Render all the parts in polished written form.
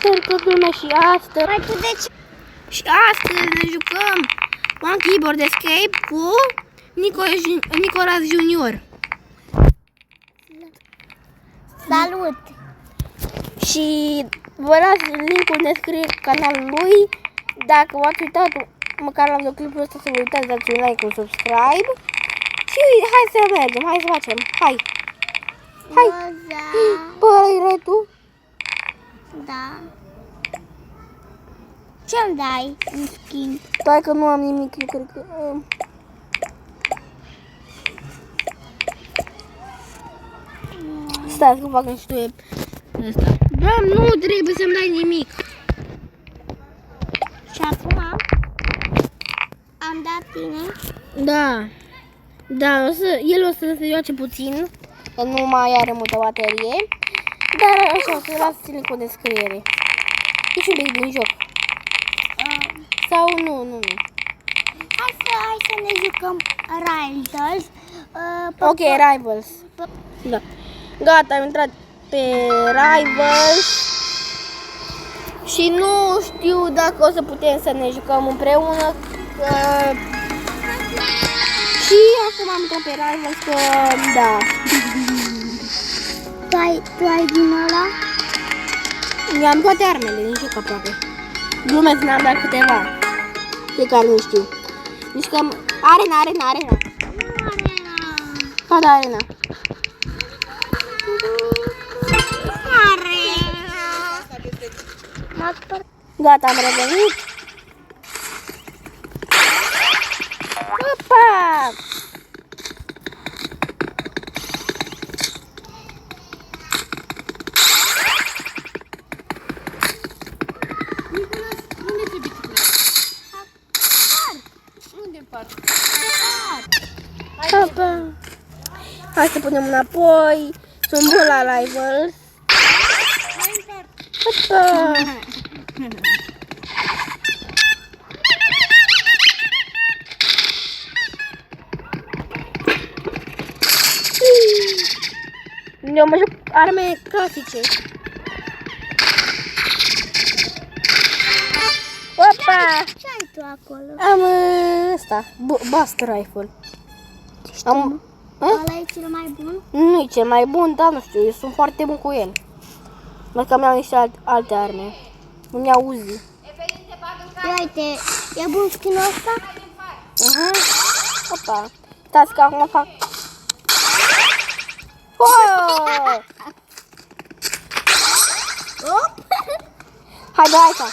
Salutări lumea și astăzi. Mai puteți. Și astăzi ne jucăm One Keyboard Escape cu Nicolas Junior. Salut! Și vă las linkul în descriere canalul lui. Dacă v-ați uitat măcar la clipul ăsta, să vă uitați, dați un like, un subscribe. Și hai să mergem, hai să facem. Hai! Hai! Băi, erai tu? Da. Ce-mi dai în schimb? Stai că nu am nimic, eu cred că... Stai că fac niște ăsta. Da, nu trebuie să-mi dai nimic. Și acum am dat tine. Da. Da, el o să se joace puțin, că nu mai are multă baterie. Dar așa, o să las link în descriere. Ești un pic din joc. Sau nu. Hai să ne jucăm Rivals. Ok, Rivals. Da. Gata, am intrat pe Rivals. Și nu știu dacă o să putem să ne jucăm împreună. Și acum am intrat pe Rivals, că da. Tu ai din ăla? Eu am toate armele din joc aproape. Glumesc, n-am dat câteva. De care nu știu. Deci că arena. Ca da, arena. Gata, am revenit. Opa! Opa! Hai să punem înapoi. Sunt bun la Rivals. Opa! Eu mă joc arme clasice. Opa! Ce ai tu acolo? Am ăsta, Buster Rifle. Am... Ăla e cel mai bun? Nu e cel mai bun, dar nu știu, eu sunt foarte bun cu el. Mai că mi-au niște alte arme. Îmi iau Uzi. Ia uite, e bun skin-ul ăsta? Opa! Stați că acum fac... Oh! Hai, dai asta!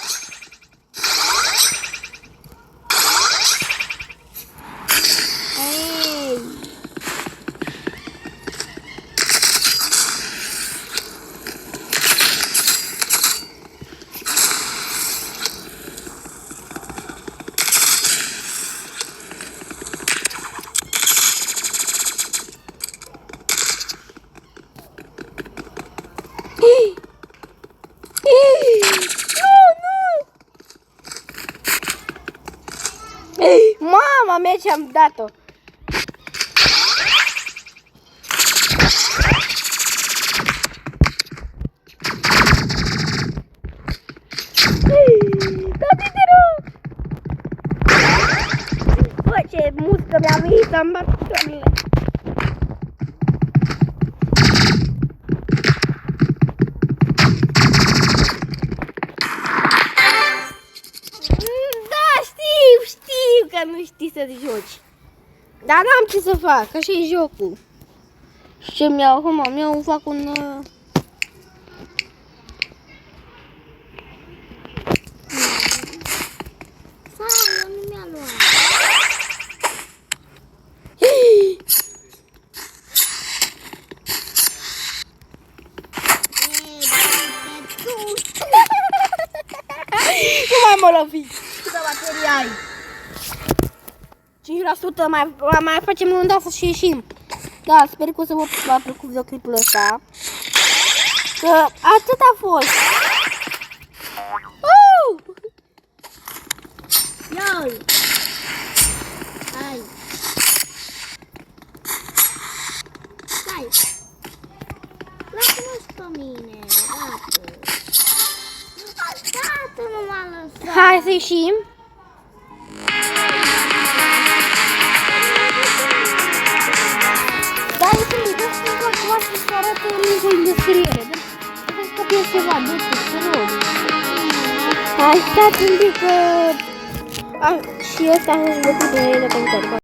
Mama mea, ce-am dat-o! Bă, ce muscă mi-a venit să-mi bat picioarele! Că nu știi să te joci. Dar n-am ce să fac, așa e jocul. Și ce mi-au acum? Fac un... Stai, nu mi-a luat. Nu mai mă lovi. Câtă baterie ai? 5%, mai facem un dat și ieșim. Da, sper că o să vă plăcut videoclipul ăsta. Că atât a fost. Ia-l! Hai! Stai! Lasă-mă și pe mine, gata! lăsat. Hai să ieșim. Da, ieșim, îi dă să încoace să arate linkul în descriere. Dă să copie ceva, dă-te, te rog. Hai, stați un pic că... Și ăsta a fost de comentarii.